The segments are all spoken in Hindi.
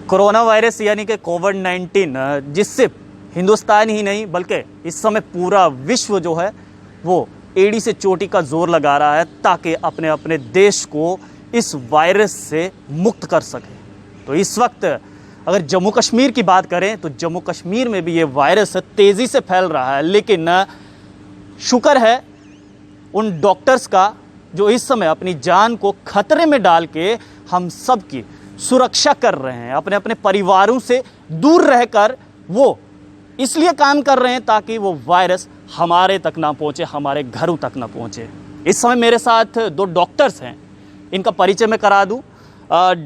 कोरोना वायरस यानी कि कोविड-19 जिससे हिंदुस्तान ही नहीं बल्कि इस समय पूरा विश्व जो है वो एड़ी से चोटी का जोर लगा रहा है ताकि अपने अपने देश को इस वायरस से मुक्त कर सके। तो इस वक्त अगर जम्मू कश्मीर की बात करें तो जम्मू कश्मीर में भी ये वायरस तेज़ी से फैल रहा है, लेकिन शुक्र है उन डॉक्टर्स का जो इस समय अपनी जान को खतरे में डाल के हम सब की सुरक्षा कर रहे हैं। अपने अपने परिवारों से दूर रहकर वो इसलिए काम कर रहे हैं ताकि वो वायरस हमारे तक ना पहुंचे, हमारे घरों तक ना पहुंचे। इस समय मेरे साथ दो डॉक्टर्स हैं, इनका परिचय मैं करा दूं।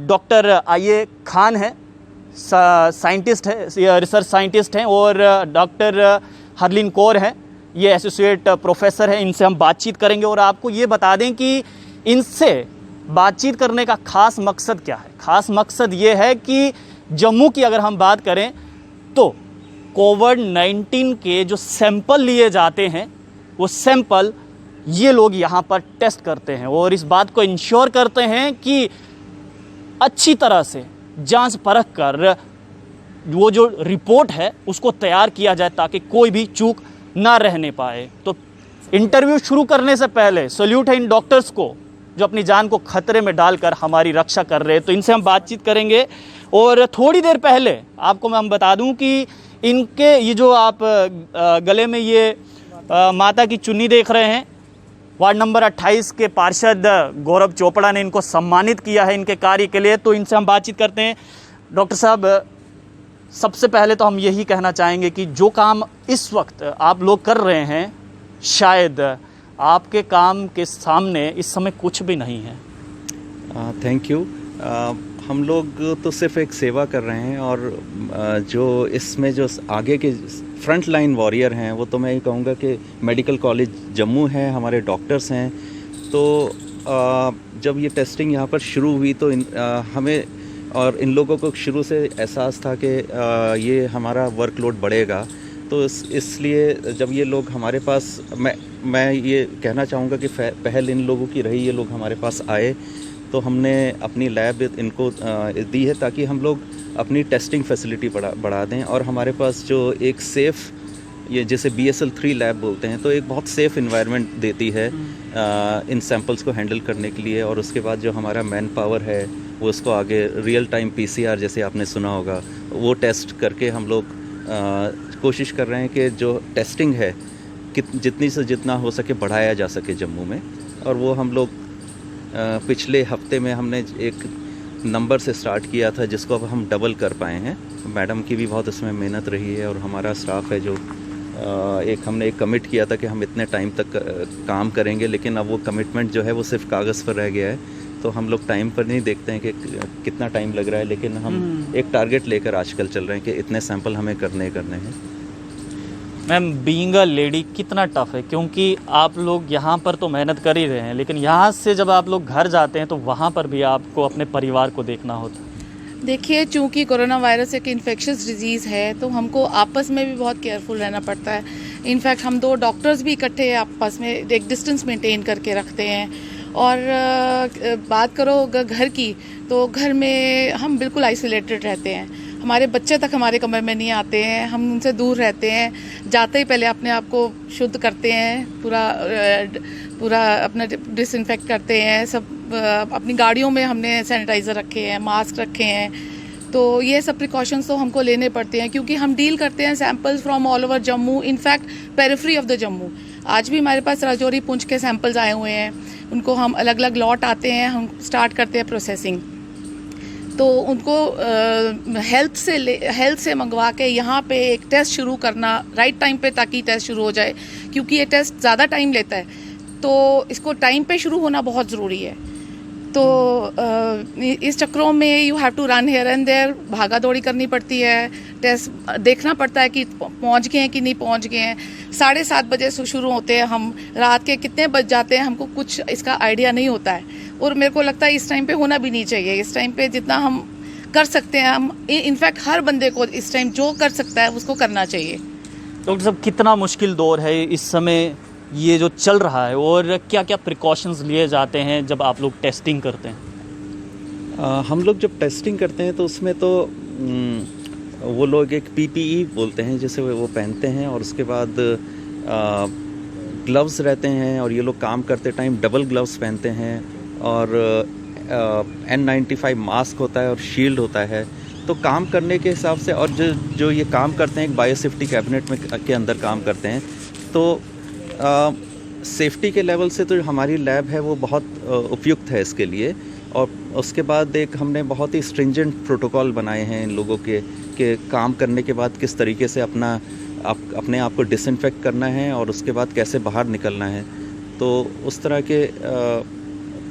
डॉक्टर आईए खान है, साइंटिस्ट है, रिसर्च साइंटिस्ट हैं, और डॉक्टर हरलीन कौर हैं, ये एसोसिएट प्रोफेसर है। इनसे हम बातचीत करेंगे और आपको ये बता दें कि इनसे बातचीत करने का ख़ास मकसद क्या है। ख़ास मकसद ये है कि जम्मू की अगर हम बात करें तो कोविड-19 के जो सैंपल लिए जाते हैं वो सैंपल ये लोग यहाँ पर टेस्ट करते हैं और इस बात को इंश्योर करते हैं कि अच्छी तरह से जांच परख कर वो जो रिपोर्ट है उसको तैयार किया जाए ताकि कोई भी चूक ना रहने पाए। तो इंटरव्यू शुरू करने से पहले सैल्यूट है इन डॉक्टर्स को जो अपनी जान को खतरे में डालकर हमारी रक्षा कर रहे हैं। तो इनसे हम बातचीत करेंगे। और थोड़ी देर पहले आपको मैं बता दूं कि इनके ये जो आप गले में ये माता की चुन्नी देख रहे हैं, वार्ड नंबर 28 के पार्षद गौरव चोपड़ा ने इनको सम्मानित किया है इनके कार्य के लिए। तो इनसे हम बातचीत करते हैं। डॉक्टर साहब, सबसे पहले तो हम यही कहना चाहेंगे कि जो काम इस वक्त आप लोग कर रहे हैं शायद आपके काम के सामने इस समय कुछ भी नहीं है। Thank you. हम लोग तो सिर्फ एक सेवा कर रहे हैं और जो इसमें जो आगे के फ्रंट लाइन वॉरियर हैं वो तो मैं ये कहूँगा कि मेडिकल कॉलेज जम्मू है, हमारे डॉक्टर्स हैं। तो जब ये टेस्टिंग यहाँ पर शुरू हुई तो हमें और इन लोगों को शुरू से एहसास था कि ये हमारा वर्कलोड बढ़ेगा। तो इसलिए जब ये लोग हमारे पास, मैं ये कहना चाहूँगा कि पहल इन लोगों की रही, ये लोग हमारे पास आए तो हमने अपनी लैब इनको दी है ताकि हम लोग अपनी टेस्टिंग फैसिलिटी बढ़ा दें। और हमारे पास जो एक सेफ़, ये जैसे BSL-3 लैब बोलते हैं, तो एक बहुत सेफ़ इन्वायरमेंट देती है इन सैम्पल्स को हैंडल करने के लिए। और उसके बाद जो हमारा मैन पावर है वो उसको आगे रियल टाइम PCR जैसे आपने सुना होगा वो टेस्ट करके हम लोग कोशिश कर रहे हैं कि जो टेस्टिंग है जितनी से जितना हो सके बढ़ाया जा सके जम्मू में। और वो हम लोग पिछले हफ्ते में हमने एक नंबर से स्टार्ट किया था जिसको अब हम डबल कर पाए हैं। मैडम की भी बहुत इसमें मेहनत रही है और हमारा स्टाफ है जो हमने एक कमिट किया था कि हम इतने टाइम तक काम करेंगे, लेकिन अब वो कमिटमेंट जो है वो सिर्फ कागज़ पर रह गया है। तो हम लोग टाइम पर नहीं देखते हैं कि कितना टाइम लग रहा है, लेकिन हम एक टारगेट लेकर आजकल चल रहे हैं कि इतने सैंपल हमें करने हैं। मैम, बीइंग अ लेडी कितना टफ़ है, क्योंकि आप लोग यहाँ पर तो मेहनत कर ही रहे हैं लेकिन यहाँ से जब आप लोग घर जाते हैं तो वहाँ पर भी आपको अपने परिवार को देखना होता है। देखिए, चूँकि कोरोना वायरस एक इन्फेक्शियस डिजीज़ है तो हमको आपस में भी बहुत केयरफुल रहना पड़ता है। इनफैक्ट हम 2 डॉक्टर्स भी इकट्ठे आपस में एक डिस्टेंस मेंटेन करके रखते हैं। और बात करो घर की तो घर में हम बिल्कुल आइसोलेटेड रहते हैं। हमारे बच्चे तक हमारे कमरे में नहीं आते हैं, हम उनसे दूर रहते हैं। जाते ही पहले अपने आप को शुद्ध करते हैं, पूरा अपना डिसइंफेक्ट करते हैं। सब अपनी गाड़ियों में हमने सैनिटाइज़र रखे हैं, मास्क रखे हैं। तो ये सब प्रिकॉशंस तो हमको लेने पड़ते हैं क्योंकि हम डील करते हैं samples from all over Jammu, in fact periphery of the Jammu. आज भी हमारे पास राजौरी, पुंछ के सैंपल्स आए हुए हैं, उनको हम अलग अलग लॉट आते हैं, हम स्टार्ट करते हैं प्रोसेसिंग। तो उनको हेल्थ से मंगवा के यहाँ पे एक टेस्ट शुरू करना राइट टाइम पे ताकि टेस्ट शुरू हो जाए, क्योंकि ये टेस्ट ज़्यादा टाइम लेता है तो इसको टाइम पे शुरू होना बहुत ज़रूरी है। तो इस चक्रों में you have to run here and there, भागा दौड़ी करनी पड़ती है, टेस्ट देखना पड़ता है कि पहुंच गए हैं कि नहीं पहुंच गए हैं। 7:30 बजे से शुरू होते हैं, हम रात के कितने बज जाते हैं हमको कुछ इसका आइडिया नहीं होता है। और मेरे को लगता है इस टाइम पे होना भी नहीं चाहिए। इस टाइम पे जितना हम कर सकते हैं, हम इनफैक्ट हर बंदे को इस टाइम जो कर सकता है उसको करना चाहिए। डॉक्टर साहब, कितना मुश्किल दौर है इस समय ये जो चल रहा है और क्या क्या प्रिकॉशंस लिए जाते हैं जब आप लोग टेस्टिंग करते हैं? हम लोग जब टेस्टिंग करते हैं तो उसमें तो वो लोग एक पीपीई बोलते हैं जिसे वो पहनते हैं, और उसके बाद ग्लव्स रहते हैं, और ये लोग काम करते टाइम डबल ग्लव्स पहनते हैं, और N95 मास्क होता है और शील्ड होता है। तो काम करने के हिसाब से, और जो ये काम करते हैं एक बायोसेफ्टी कैबिनेट में के अंदर काम करते हैं, तो सेफ्टी के लेवल से तो हमारी लैब है वो बहुत उपयुक्त है इसके लिए। और उसके बाद एक हमने बहुत ही स्ट्रिंजेंट प्रोटोकॉल बनाए हैं इन लोगों के काम करने के बाद किस तरीके से अपने आप को डिसइंफेक्ट करना है, और उसके बाद कैसे बाहर निकलना है। तो उस तरह के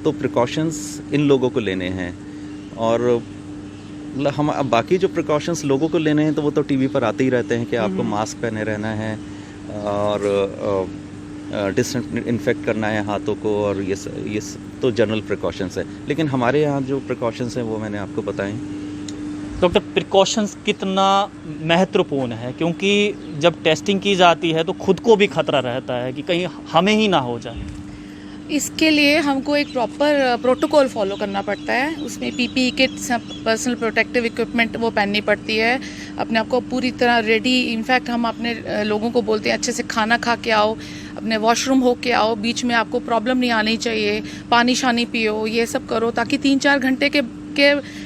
तो प्रिकॉशंस इन लोगों को लेने हैं। और हम अब बाकी जो प्रिकॉशंस लोगों को लेने हैं तो वो तो टीवी पर आते ही रहते हैं कि आपको मास्क पहने रहना है, और डिसइंफेक्ट करना है हाथों को, और ये तो जनरल प्रिकॉशंस है। लेकिन हमारे यहाँ जो प्रिकॉशंस हैं वो मैंने आपको बताएं। डॉक्टर, प्रिकॉशंस कितना महत्वपूर्ण है, क्योंकि जब टेस्टिंग की जाती है तो खुद को भी खतरा रहता है कि कहीं हमें ही ना हो जाए। इसके लिए हमको एक प्रॉपर प्रोटोकॉल फॉलो करना पड़ता है। उसमें PPE kit, personal protective equipment वो पहननी पड़ती है, अपने आप को पूरी तरह रेडी। इनफैक्ट हम अपने लोगों को बोलते हैं अच्छे से खाना खा के आओ, अपने वॉशरूम हो के आओ, बीच में आपको प्रॉब्लम नहीं आनी चाहिए, पानी शानी पियो, ये सब करो, ताकि 3-4 घंटे के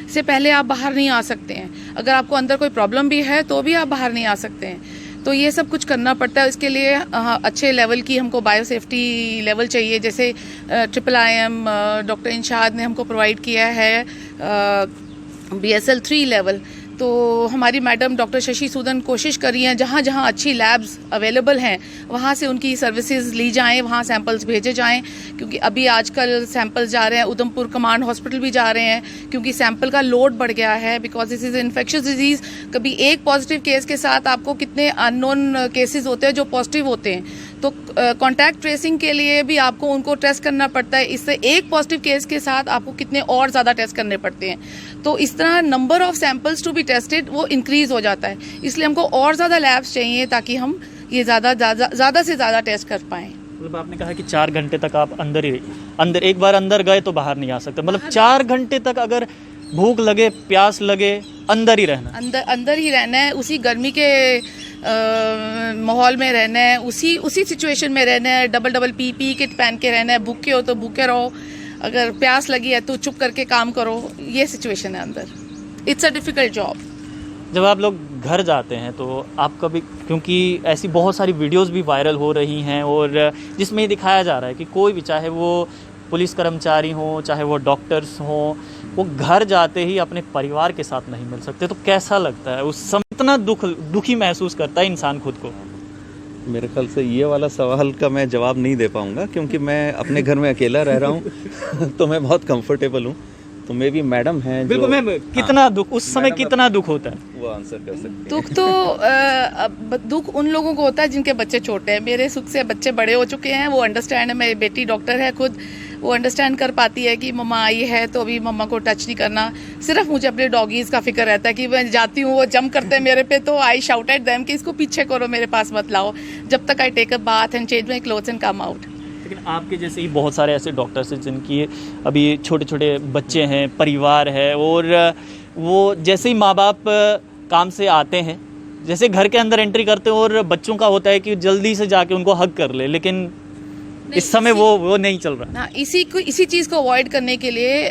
से पहले आप बाहर नहीं आ सकते हैं। अगर आपको अंदर कोई प्रॉब्लम भी है तो भी आप बाहर नहीं आ सकते हैं। तो ये सब कुछ करना पड़ता है। इसके लिए अच्छे लेवल की हमको बायोसेफ्टी लेवल चाहिए, जैसे IIIM डॉक्टर इंशाद ने हमको प्रोवाइड किया है BSL 3 लेवल। तो हमारी मैडम डॉक्टर शशि सूदन कोशिश कर रही हैं जहाँ जहाँ अच्छी लैब्स अवेलेबल हैं वहाँ से उनकी सर्विसेज ली जाएं, वहाँ सैंपल्स भेजे जाएं, क्योंकि अभी आजकल सैंपल्स जा रहे हैं उधमपुर कमांड हॉस्पिटल भी जा रहे हैं, क्योंकि सैंपल का लोड बढ़ गया है, because this is infectious disease. कभी एक पॉजिटिव केस के साथ आपको कितने अननोन केसेस होते हैं जो पॉजिटिव होते हैं, तो कॉन्टैक्ट ट्रेसिंग के लिए भी आपको उनको टेस्ट करना पड़ता है। इससे एक पॉजिटिव केस के साथ आपको कितने और ज़्यादा टेस्ट करने पड़ते हैं। तो इस तरह number of samples to be tested वो इंक्रीज हो जाता है। इसलिए हमको और ज़्यादा लैब्स चाहिए ताकि हम ये ज़्यादा से ज़्यादा टेस्ट कर पाएँ। मतलब आपने कहा कि 4 घंटे तक आप अंदर एक बार अंदर गए तो बाहर नहीं आ सकते, मतलब 4 घंटे तक अगर भूख लगे, प्यास लगे, अंदर ही रहना, अंदर ही रहना है, उसी गर्मी के माहौल में रहना है, उसी सिचुएशन में रहना है, डबल पीपीई किट पहन के रहना है, भूखे हो तो भूखे रहो, अगर प्यास लगी है तो चुप करके काम करो, ये सिचुएशन है अंदर। It's a difficult job. जब आप लोग घर जाते हैं तो आप कभी, क्योंकि ऐसी बहुत सारी वीडियोस भी वायरल हो रही हैं और जिसमें ये दिखाया जा रहा है कि कोई भी, चाहे वो पुलिस कर्मचारी हों, चाहे वो डॉक्टर्स हों, वो घर जाते ही अपने परिवार के साथ नहीं मिल सकते, तो कैसा लगता है उस समय? इतना दुखी महसूस करता है इंसान खुद को। मेरे ख्याल से ये वाला सवाल का मैं जवाब नहीं दे पाऊँगा, क्योंकि मैं अपने घर में अकेला रह रहा हूँ तो मैं बहुत कंफर्टेबल हूँ। तो मे भी मैडम हैं बिल्कुल मैम, कितना दुख उस समय, कितना दुख होता है वो आंसर कर सकते हैं। दुख तो दुख उन लोगों को होता है जिनके बच्चे छोटे हैं। मेरे सुख से बच्चे बड़े हो चुके हैं, वो अंडरस्टैंड है। मेरी बेटी डॉक्टर है खुद, वो अंडरस्टैंड कर पाती है कि मम्मा आई है तो अभी मम्मा को टच नहीं करना। सिर्फ मुझे अपने डॉगीज़ का फिक्र रहता है कि मैं जाती हूँ वो जंप करते हैं मेरे पे, तो आई शाउट एट देम कि इसको पीछे करो, मेरे पास मत लाओ, जब तक I take a bath and change my clothes and come out. लेकिन आपके जैसे ही बहुत सारे ऐसे डॉक्टर्स हैं जिनकी अभी छोटे छोटे बच्चे हैं, परिवार है, और वो जैसे ही माँ बाप काम से आते हैं, जैसे घर के अंदर एंट्री करते हैं और बच्चों का होता है कि जल्दी से जाके उनको हग कर ले, लेकिन इस समय वो नहीं चल रहा। हाँ, इसी चीज़ को अवॉइड करने के लिए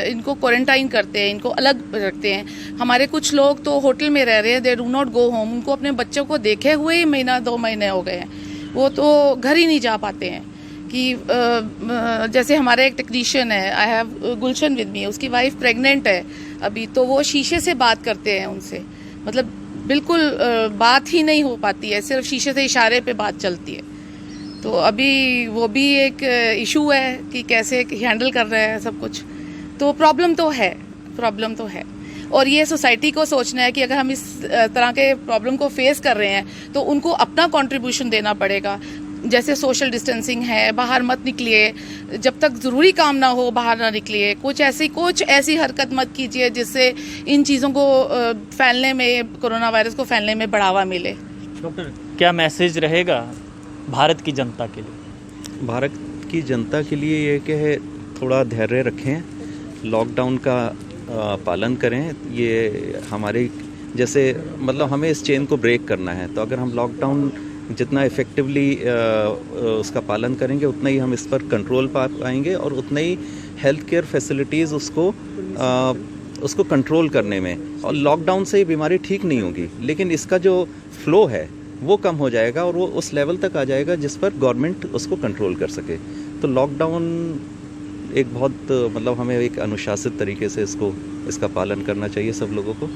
इनको क्वारंटाइन करते हैं, इनको अलग रखते हैं। हमारे कुछ लोग तो होटल में रह रहे हैं, they do not go home. उनको अपने बच्चों को देखे हुए ही 1-2 महीने हो गए हैं, वो तो घर ही नहीं जा पाते हैं। कि जैसे हमारे एक टेक्नीशियन है, I have Gulshan with me, उसकी वाइफ प्रेग्नेंट है अभी, तो वो शीशे से बात करते हैं उनसे, मतलब बिल्कुल बात ही नहीं हो पाती है, सिर्फ शीशे से इशारे पे बात चलती है। तो अभी वो भी एक इशू है कि कैसे हैंडल कर रहे हैं सब कुछ। तो प्रॉब्लम तो है और ये सोसाइटी को सोचना है कि अगर हम इस तरह के प्रॉब्लम को फेस कर रहे हैं तो उनको अपना कंट्रीब्यूशन देना पड़ेगा। जैसे सोशल डिस्टेंसिंग है, बाहर मत निकलिए, जब तक ज़रूरी काम ना हो बाहर ना निकलिए, कुछ ऐसी हरकत मत कीजिए जिससे इन चीज़ों को फैलने में, कोरोना वायरस को फैलने में बढ़ावा मिले। डॉक्टर, क्या मैसेज रहेगा भारत की जनता के लिए? भारत की जनता के लिए ये कि है थोड़ा धैर्य रखें, लॉकडाउन का पालन करें। ये हमारे जैसे मतलब हमें इस चेन को ब्रेक करना है, तो अगर हम लॉकडाउन जितना इफ़ेक्टिवली उसका पालन करेंगे उतना ही हम इस पर कंट्रोल पा पाएंगे और उतना ही हेल्थ केयर फैसिलिटीज़ उसको कंट्रोल करने में, और लॉकडाउन से ये बीमारी ठीक नहीं होगी लेकिन इसका जो फ्लो है वो कम हो जाएगा और वो उस लेवल तक आ जाएगा जिस पर गवर्नमेंट उसको कंट्रोल कर सके। तो लॉकडाउन एक बहुत मतलब हमें एक अनुशासित तरीके से इसका पालन करना चाहिए सब लोगों को,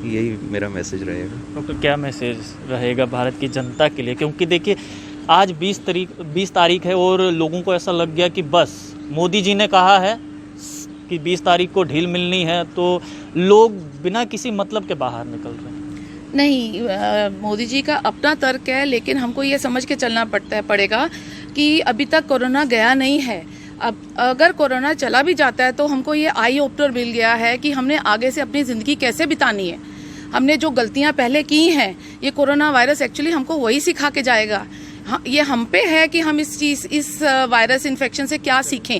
यही मेरा मैसेज रहेगा। डॉक्टर, क्या मैसेज रहेगा भारत की जनता के लिए? क्योंकि देखिए आज 20 तारीख है और लोगों को ऐसा लग गया कि बस मोदी जी ने कहा है कि 20 तारीख को ढील मिलनी है, तो लोग बिना किसी मतलब के बाहर निकल रहे हैं। नहीं, मोदी जी का अपना तर्क है, लेकिन हमको ये समझ के चलना पड़ेगा कि अभी तक कोरोना गया नहीं है। अब अगर कोरोना चला भी जाता है तो हमको ये आई ओपनर मिल गया है कि हमने आगे से अपनी ज़िंदगी कैसे बितानी है। हमने जो गलतियां पहले की हैं, ये कोरोना वायरस एक्चुअली हमको वही सिखा के जाएगा। हाँ, ये हम पे है कि हम इस वायरस इन्फेक्शन से क्या सीखें,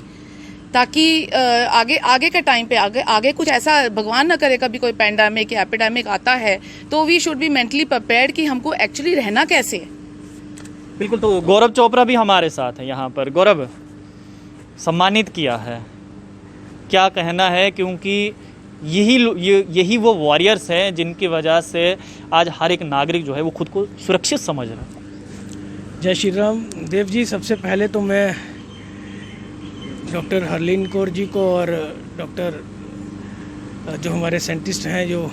ताकि आगे के टाइम पे आगे कुछ ऐसा भगवान ना करे कभी कोई पैंडेमिक या एपिडेमिक आता है, तो we should be mentally prepared कि हमको एक्चुअली रहना कैसे है। बिल्कुल। तो गौरव चोपड़ा भी हमारे साथ है यहाँ पर। गौरव, सम्मानित किया है, क्या कहना है? क्योंकि यही वो वॉरियर्स हैं जिनकी वजह से आज हर एक नागरिक जो है वो खुद को सुरक्षित समझ रहा है। जय श्री राम। देव जी, सबसे पहले तो मैं डॉक्टर हरलीन कौर जी को और डॉक्टर जो हमारे साइंटिस्ट हैं जो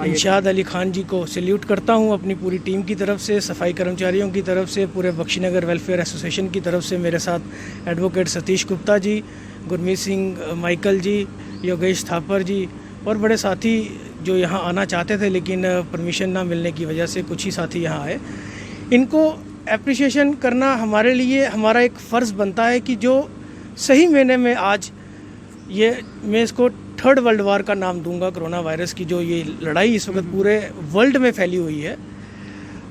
इंशाद अली खान जी को सैल्यूट करता हूं अपनी पूरी टीम की तरफ से, सफाई कर्मचारियों की तरफ से, पूरे बख्शीनगर वेलफेयर एसोसिएशन की तरफ से। मेरे साथ एडवोकेट सतीश गुप्ता जी, गुरमीत सिंह माइकल जी, योगेश थापर जी और बड़े साथी जो यहाँ आना चाहते थे लेकिन परमिशन ना मिलने की वजह से कुछ ही साथी यहाँ आए। इनको एप्रिशिएशन करना हमारे लिए हमारा एक फ़र्ज़ बनता है कि जो सही महीने में आज ये मैं इसको थर्ड वर्ल्ड वार का नाम दूंगा, कोरोना वायरस की जो ये लड़ाई इस वक्त पूरे वर्ल्ड में फैली हुई है,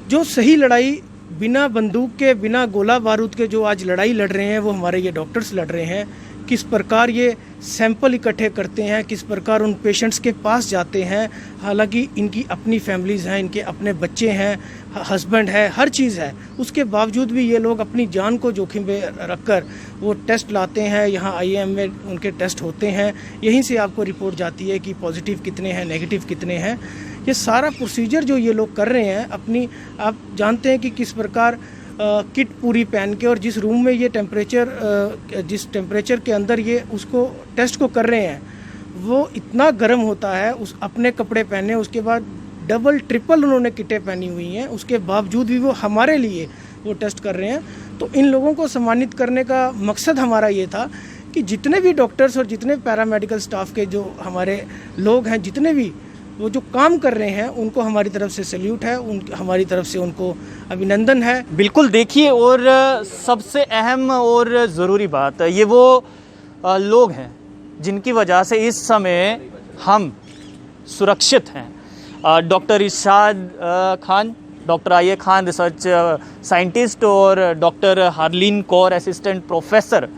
जो सही लड़ाई बिना बंदूक के, बिना गोला बारूद के जो आज लड़ाई लड़ रहे हैं वो हमारे ये डॉक्टर्स लड़ रहे हैं। किस प्रकार ये सैंपल इकट्ठे करते हैं, किस प्रकार उन पेशेंट्स के पास जाते हैं, हालांकि इनकी अपनी फैमिलीज़ हैं, इनके अपने बच्चे हैं, हस्बैंड है, हर चीज़ है, उसके बावजूद भी ये लोग अपनी जान को जोखिम में रखकर वो टेस्ट लाते हैं। यहाँ IIM में उनके टेस्ट होते हैं, यहीं से आपको रिपोर्ट जाती है कि पॉजिटिव कितने हैं, नेगेटिव कितने हैं। ये सारा प्रोसीजर जो ये लोग कर रहे हैं अपनी, आप जानते हैं कि किस प्रकार किट पूरी पहन के और जिस रूम में ये जिस टेम्परेचर के अंदर ये उसको टेस्ट को कर रहे हैं वो इतना गर्म होता है। उस अपने कपड़े पहने, उसके बाद डबल ट्रिपल उन्होंने किटें पहनी हुई हैं, उसके बावजूद भी वो हमारे लिए वो टेस्ट कर रहे हैं। तो इन लोगों को सम्मानित करने का मकसद हमारा ये था कि जितने भी डॉक्टर्स और जितने पैरामेडिकल स्टाफ के जो हमारे लोग हैं, जितने भी वो जो काम कर रहे हैं, उनको हमारी तरफ से सैल्यूट है, हमारी तरफ से उनको अभिनंदन है। बिल्कुल। देखिए, और सबसे अहम और ज़रूरी बात, ये वो लोग हैं जिनकी वजह से इस समय हम सुरक्षित हैं। Doctor Irshad Khan, doctor IA Khan research scientist और doctor Harleen Kaur assistant professor,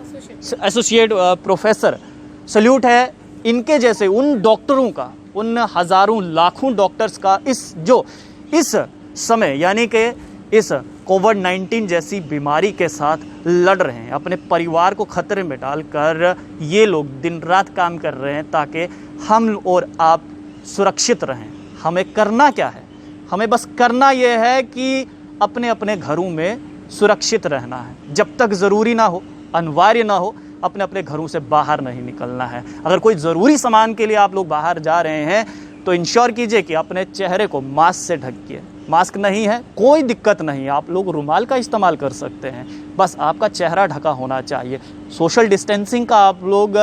associate professor, salute है इनके जैसे उन डॉक्टरों का, उन हज़ारों लाखों डॉक्टर्स का इस समय यानी कि इस कोविड-19 जैसी बीमारी के साथ लड़ रहे हैं। अपने परिवार को खतरे में डालकर ये लोग दिन रात काम कर रहे हैं ताकि हम और आप सुरक्षित रहें। हमें करना क्या है? हमें बस करना ये है कि अपने अपने घरों में सुरक्षित रहना है। जब तक ज़रूरी ना हो, अनिवार्य ना हो, अपने अपने घरों से बाहर नहीं निकलना है। अगर कोई ज़रूरी सामान के लिए आप लोग बाहर जा रहे हैं तो इंश्योर कीजिए कि अपने चेहरे को मास्क से ढकिए। मास्क नहीं है कोई दिक्कत नहीं, आप लोग रुमाल का इस्तेमाल कर सकते हैं, बस आपका चेहरा ढका होना चाहिए। सोशल डिस्टेंसिंग का आप लोग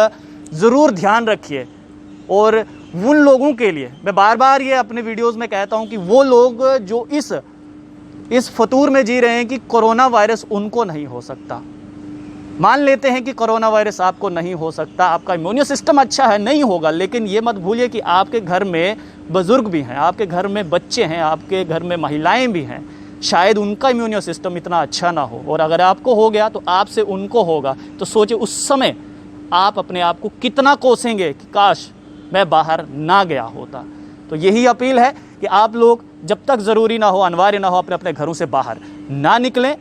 ज़रूर ध्यान रखिए। और उन लोगों के लिए मैं बार बार ये अपने वीडियोज़ में कहता हूँ कि वो लोग जो इस फतूर में जी रहे हैं कि कोरोना वायरस उनको नहीं हो सकता। मान लेते हैं कि कोरोना वायरस आपको नहीं हो सकता, आपका इम्यून सिस्टम अच्छा है, नहीं होगा, लेकिन ये मत भूलिए कि आपके घर में बुज़ुर्ग भी हैं, आपके घर में बच्चे हैं, आपके घर में महिलाएं भी हैं, शायद उनका इम्यून सिस्टम इतना अच्छा ना हो, और अगर आपको हो गया तो आपसे उनको होगा। तो सोचिए उस समय आप अपने आप को कितना कोसेंगे कि काश मैं बाहर ना गया होता। तो यही अपील है कि आप लोग जब तक ज़रूरी ना हो, अनिवार्य ना हो, अपने अपने घरों से बाहर ना निकलें,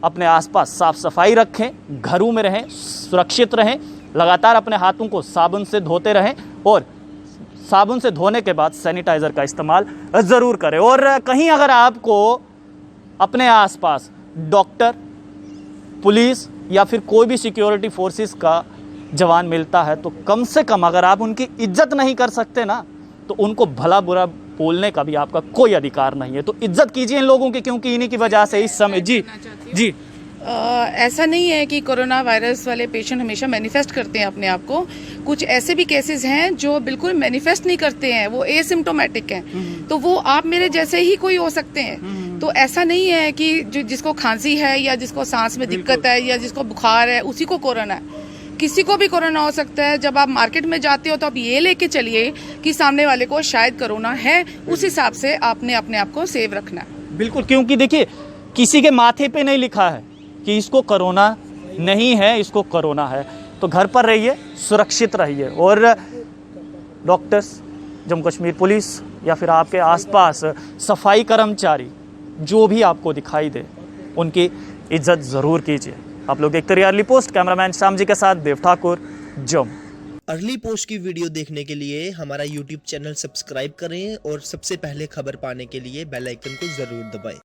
अपने आसपास साफ सफाई रखें, घरों में रहें, सुरक्षित रहें, लगातार अपने हाथों को साबुन से धोते रहें और साबुन से धोने के बाद सैनिटाइज़र का इस्तेमाल ज़रूर करें। और कहीं अगर आपको अपने आसपास डॉक्टर, पुलिस या फिर कोई भी सिक्योरिटी फोर्सेस का जवान मिलता है तो कम से कम अगर आप उनकी इज्जत नहीं कर सकते ना, तो उनको भला बुरा बोलने का भी आपका कोई अधिकार नहीं है। तो इज्जत कीजिए इन लोगों की, क्योंकि इन्हीं की वजह से इस समय जी ऐसा नहीं है कि कोरोना वायरस वाले पेशेंट हमेशा मैनिफेस्ट करते हैं अपने आप को। कुछ ऐसे भी केसेस हैं जो बिल्कुल मैनिफेस्ट नहीं करते हैं, वो एसिम्प्टोमेटिक हैं, तो वो आप मेरे जैसे ही कोई हो सकते हैं। तो ऐसा नहीं है कि जिसको खांसी है या जिसको सांस में दिक्कत है या जिसको बुखार है उसी को कोरोना है। किसी को भी कोरोना हो सकता है। जब आप मार्केट में जाते हो तो आप ये लेके चलिए कि सामने वाले को शायद कोरोना है, उस हिसाब से आपने अपने आप को सेव रखना है। बिल्कुल, क्योंकि देखिए किसी के माथे पे नहीं लिखा है कि इसको कोरोना नहीं है, इसको कोरोना है। तो घर पर रहिए, सुरक्षित रहिए और डॉक्टर्स, जम्मू कश्मीर पुलिस या फिर आपके आसपास सफाई कर्मचारी जो भी आपको दिखाई दे, उनकी इज्जत ज़रूर कीजिए। आप लोग देखते रहिए early post. Cameraman Shyam ji के साथ देव ठाकुर, जम्मू। अर्ली पोस्ट की वीडियो देखने के लिए हमारा यूट्यूब चैनल सब्सक्राइब करें और सबसे पहले खबर पाने के लिए बेल आइकन को ज़रूर दबाएं।